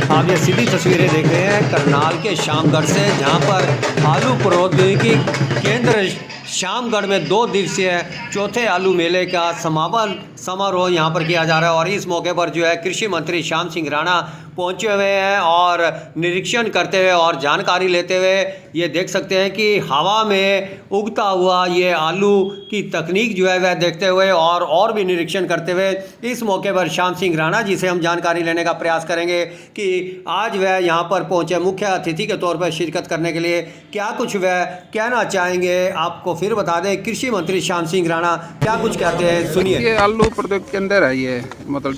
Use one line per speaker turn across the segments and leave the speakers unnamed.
आप ये सीधी तस्वीरें देख रहे हैं करनाल के शामगढ़ से, जहां पर आलू प्रौद्योगिकी केंद्र शामगढ़ में 2 दिवसीय चौथे आलू मेले का समारोह यहां पर किया जा रहा है। और इस मौके पर जो है कृषि मंत्री श्याम सिंह राणा पहुंचे हुए हैं और निरीक्षण करते हुए और जानकारी लेते हुए ये देख सकते हैं कि हवा में उगता हुआ ये आलू की तकनीक जो है वह देखते हुए और भी निरीक्षण करते हुए इस मौके पर श्याम सिंह राणा जी से हम जानकारी लेने का प्रयास करेंगे कि आज वह यहाँ पर पहुँचे मुख्य अतिथि के तौर पर शिरकत करने के लिए क्या कुछ वह कहना चाहेंगे। आपको फिर बता दें कृषि मंत्री श्याम सिंह राणा क्या कुछ कहते हैं, सुनिए।
ये आलू प्रौद्योगिकी केंद्र है, ये मतलब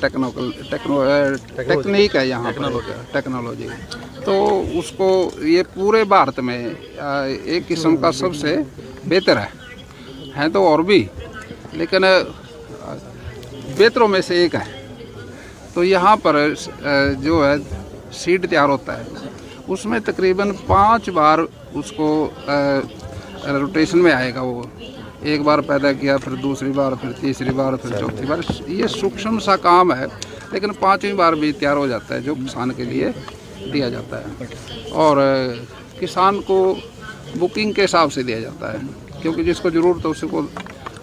टेक्निक है यहाँ टेक्नोलॉजी। तो उसको ये पूरे भारत में एक किस्म का सबसे बेहतर है तो और भी, लेकिन बेहतरों में से एक है। तो यहाँ पर जो है सीड तैयार होता है, उसमें तकरीबन 5 बार उसको रोटेशन में आएगा। वो एक बार पैदा किया, फिर दूसरी बार, फिर तीसरी बार, फिर चौथी बार। ये सूक्ष्म सा काम है, लेकिन 5वीं बार भी तैयार हो जाता है, जो किसान के लिए दिया जाता है। और किसान को बुकिंग के हिसाब से दिया जाता है, क्योंकि जिसको ज़रूरत है उसको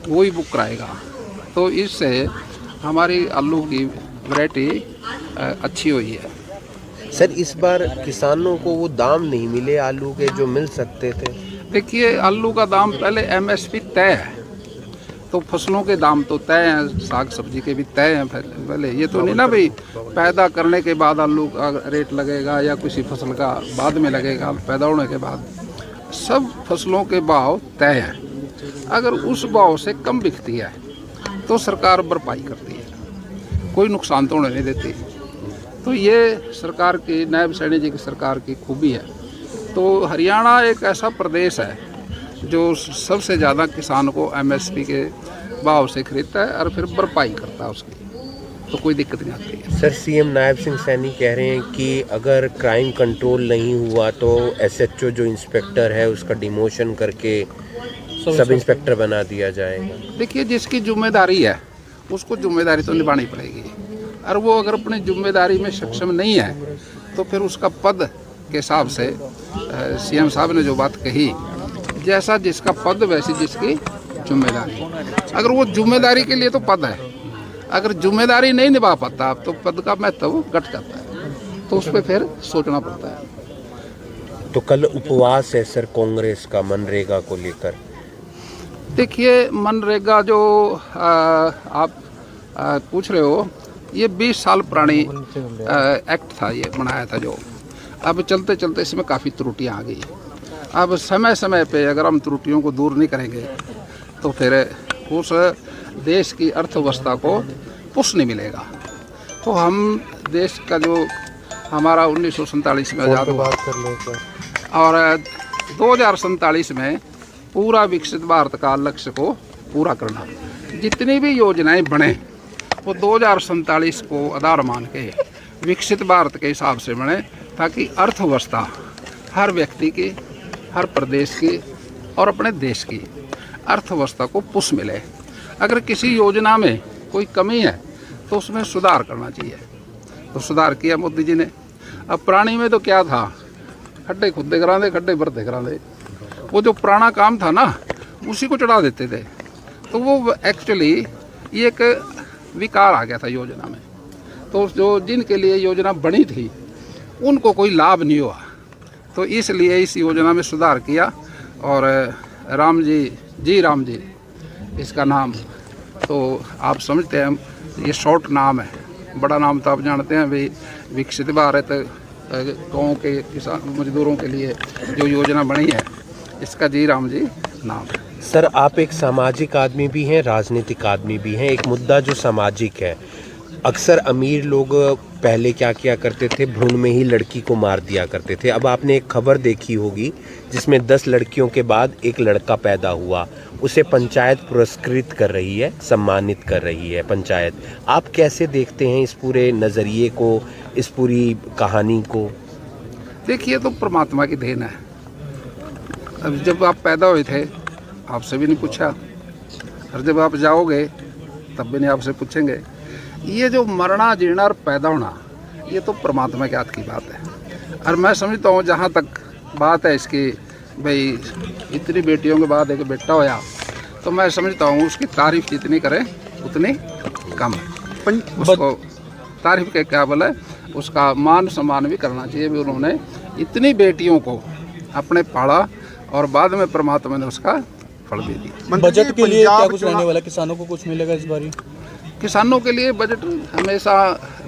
वो ही बुक कराएगा। तो इससे हमारी आलू की वैरायटी अच्छी हुई है।
सर, इस बार किसानों को वो दाम नहीं मिले आलू के जो मिल सकते थे।
देखिए, आलू का दाम पहले MSP तय है, तो फसलों के दाम तो तय हैं, साग सब्जी के भी तय हैं पहले। ये तो नहीं ना भाई पैदा करने के बाद आलू का रेट लगेगा या किसी फसल का बाद में लगेगा। पैदा होने के बाद सब फसलों के भाव तय हैं। अगर उस भाव से कम बिकती है तो सरकार भरपाई करती है, कोई नुकसान तो होने नहीं देती। तो ये सरकार की, नायब सैनी जी की सरकार की खूबी है। तो हरियाणा एक ऐसा प्रदेश है जो सबसे ज़्यादा किसान को MSP के भाव से खरीदता है और फिर भरपाई करता है उसकी, तो कोई दिक्कत नहीं आती है।
सर, CM नायब सिंह सैनी कह रहे हैं कि अगर क्राइम कंट्रोल नहीं हुआ तो SHO जो इंस्पेक्टर है उसका डिमोशन करके सब इंस्पेक्टर बना दिया जाएगा।
देखिए, जिसकी जिम्मेदारी है उसको जिम्मेदारी तो निभानी पड़ेगी, और वो अगर अपनी जिम्मेदारी में सक्षम नहीं है तो फिर उसका पद के हिसाब से CM साहब ने जो बात कही, जैसा जिसका पद वैसी जिसकी जिम्मेदारी। अगर वो जिम्मेदारी के लिए तो पद है, अगर जिम्मेदारी नहीं निभा पाता तो पद का महत्व घट जाता है, तो उस पर फिर सोचना पड़ता है।
तो कल उपवास है सर कांग्रेस का मनरेगा को लेकर।
देखिए, मनरेगा जो आप पूछ रहे हो, ये 20 साल पुरानी एक्ट था, ये बनाया था जो। अब चलते चलते इसमें काफ़ी त्रुटियां आ गई। अब समय समय पे अगर हम त्रुटियों को दूर नहीं करेंगे तो फिर उस देश की अर्थव्यवस्था को पुश नहीं मिलेगा। तो हम देश का जो हमारा 1947 में आज़ाद हुआ और 2047 में पूरा विकसित भारत का लक्ष्य को पूरा करना, जितनी भी योजनाएं बने वो 2047 को आधार मान के विकसित भारत के हिसाब से बने, ताकि अर्थव्यवस्था हर व्यक्ति की, हर प्रदेश की और अपने देश की अर्थव्यवस्था को पुश मिले। अगर किसी योजना में कोई कमी है तो उसमें सुधार करना चाहिए, तो सुधार किया मोदी जी ने। अब पुरानी में तो क्या था, खड्डे खुदे करा दे, खड्डे भरते करा दे। वो जो पुराना काम था ना, उसी को चढ़ा देते थे। तो वो एक्चुअली ये एक विकार आ गया था योजना में। तो जो जिनके लिए योजना बनी थी उनको कोई लाभ नहीं हुआ, तो इसलिए इस योजना में सुधार किया। और राम जी इसका नाम तो आप समझते हैं, ये शॉर्ट नाम है। बड़ा नाम तो आप जानते हैं भाई, विकसित भारत गाँव के किसान मजदूरों के लिए जो योजना बनी है, इसका राम जी नाम है।
सर, आप एक सामाजिक आदमी भी हैं, राजनीतिक आदमी भी हैं। एक मुद्दा जो सामाजिक है, अक्सर अमीर लोग पहले क्या किया करते थे, भ्रूण में ही लड़की को मार दिया करते थे। अब आपने एक खबर देखी होगी जिसमें 10 लड़कियों के बाद एक लड़का पैदा हुआ, उसे पंचायत पुरस्कृत कर रही है, सम्मानित कर रही है पंचायत। आप कैसे देखते हैं इस पूरे नज़रिए को, इस पूरी कहानी को?
देखिए, तो परमात्मा की देन है। अब जब आप पैदा हुए थे आपसे भी नहीं पूछा, और जब आप जाओगे तब भी नहीं आपसे पूछेंगे। ये जो मरना जीना और पैदा होना, ये तो परमात्मा के हाथ की बात है। और मैं समझता हूँ जहाँ तक बात है इसकी, भाई इतनी बेटियों के बाद एक बेटा होया, तो मैं समझता हूँ उसकी तारीफ जितनी करें उतनी कम है। उसको तारीफ के काबिल है, उसका मान सम्मान भी करना चाहिए। भी उन्होंने इतनी बेटियों को अपने पाला और बाद में परमात्मा ने उसका फल भी दिया।
बजट के लिए क्या कुछ रहने वाला, किसानों को कुछ मिलेगा इस बारी?
किसानों के लिए बजट हमेशा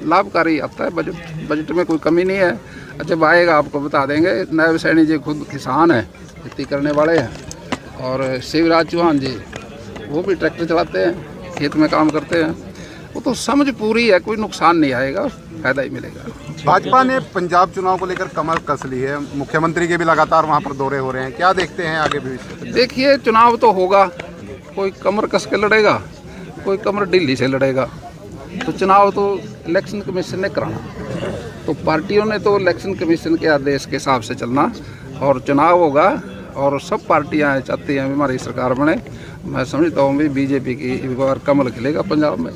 लाभकारी आता है। बजट में कोई कमी नहीं है। जब आएगा आपको बता देंगे। नायब सैनी जी खुद किसान हैं, खेती करने वाले हैं। और शिवराज चौहान जी वो भी ट्रैक्टर चलाते हैं, खेत में काम करते हैं। वो तो समझ पूरी है, कोई नुकसान नहीं आएगा, फायदा ही मिलेगा।
भाजपा ने पंजाब चुनाव को लेकर कमर कस ली है, मुख्यमंत्री के भी लगातार वहां पर दौरे हो रहे हैं, क्या देखते हैं आगे भविष्य?
देखिए चुनाव तो होगा, कोई कमर कस के लड़ेगा, कोई कमर ढीली से लड़ेगा। तो चुनाव तो इलेक्शन कमीशन ने कराना, तो पार्टियों ने तो इलेक्शन कमीशन के आदेश के हिसाब से चलना। और चुनाव होगा और सब पार्टियां चाहती हैं हमारी सरकार बने। मैं समझता हूँ भी बीजेपी की एक बार कमल खिलेगा पंजाब में।